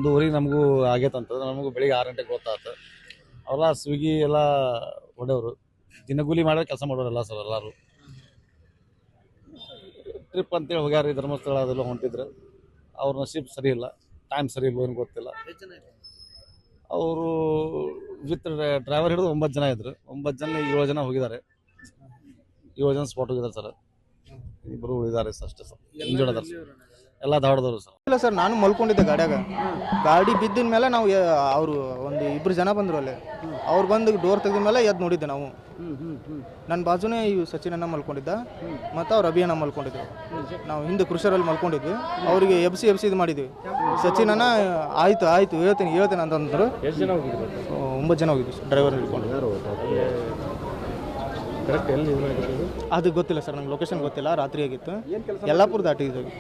1:30 ನಮಗೂ ಆಗೈತಂತಂದ್ರೆ ನಮಗೂ ಬೆಳಿಗ್ಗೆ 6 ಗಂಟೆಗೆ ಗೊತ್ತಾಯ್ತು. ಅವೆಲ್ಲ ಸ್ವಿಗ್ಗಿ ಎಲ್ಲ ಒಡೆಯವರು ದಿನಗೂಲಿ ಮಾಡಿ ಕೆಲಸ ಮಾಡೋರೆಲ್ಲ ಸರ್ ಎಲ್ಲರೂ ಟ್ರಿಪ್ ಅಂತೇಳಿ ಹೋಗ್ಯಾರ ಧರ್ಮಸ್ಥಳ ಅದೆಲ್ಲ ಹೊಂಟಿದ್ರು. ಅವ್ರ ನಸೀಬ್ ಸರಿ ಇಲ್ಲ, ಟೈಮ್ ಸರಿ ಇಲ್ಲ, ಏನು ಗೊತ್ತಿಲ್ಲ. ಅವರು ವಿತ್ ಡ್ರೈವರ್ ಹಿಡಿದು 9 ಜನ ಇದ್ರು. 9 ಜನ 7 ಜನ ಹೋಗಿದ್ದಾರೆ. 7 ಜನ ಸ್ಪಾಟ್ ಹೋಗಿದ್ದಾರೆ ಸರ್. ಇಬ್ಬರು ಉಳಿದಾರೆ ಸರ್, ಅಷ್ಟೇ ಸರ್. ಇಂಜೋರ್ಡ್ ಅದಾರ ಸರ್, ಎಲ್ಲ ಧಾರವಾಡದವರು ಸರ್. ಇಲ್ಲ ಸರ್, ನಾನು ಮಲ್ಕೊಂಡಿದ್ದೆ ಗಾಡಿಯಾಗ. ಗಾಡಿ ಬಿದ್ದಿದ ಮೇಲೆ ನಾವು ಅವರು ಒಂದು 2 ಜನ ಬಂದರು ಅಲ್ಲಿ. ಅವ್ರು ಬಂದು ಡೋರ್ ತೆಗೆದ ಮೇಲೆ ಎದ್ದು ನೋಡಿದ್ದೆ ನಾವು. ನನ್ನ ಬಾಜುನೇ ಇವು ಸಚಿನ್ ಅಣ್ಣ ಮಲ್ಕೊಂಡಿದ್ದ ಮತ್ತು ಅವ್ರು ಅಭಿಯಣ್ಣ ಮಲ್ಕೊಂಡಿದ್ರು. ನಾವು ಹಿಂದೆ ಕೃಷರಲ್ಲಿ ಮಲ್ಕೊಂಡಿದ್ವಿ. ಅವರಿಗೆ ಎಬ್ಸಿ ಇದು ಮಾಡಿದ್ವಿ. ಸಚಿನ್ ಅಣ್ಣ ಆಯ್ತು ಹೇಳ್ತೇನೆ ಅಂತಂದ್ರು. 9 ಜನ ಹೋಗಿದ್ವಿ ಸರ್, ಡ್ರೈವರ್ ಹಿಡ್ಕೊಂಡು. ಕರೆಕ್ಟ್ ಎಲ್ಲಿ ಅದು ಗೊತ್ತಿಲ್ಲ ಸರ್, ನಂಗೆ ಲೊಕೇಶನ್ ಗೊತ್ತಿಲ್ಲ. ರಾತ್ರಿ ಆಗಿತ್ತು, ಯಲ್ಲಾಪುರ ದಾಟಿದ್ವಿ.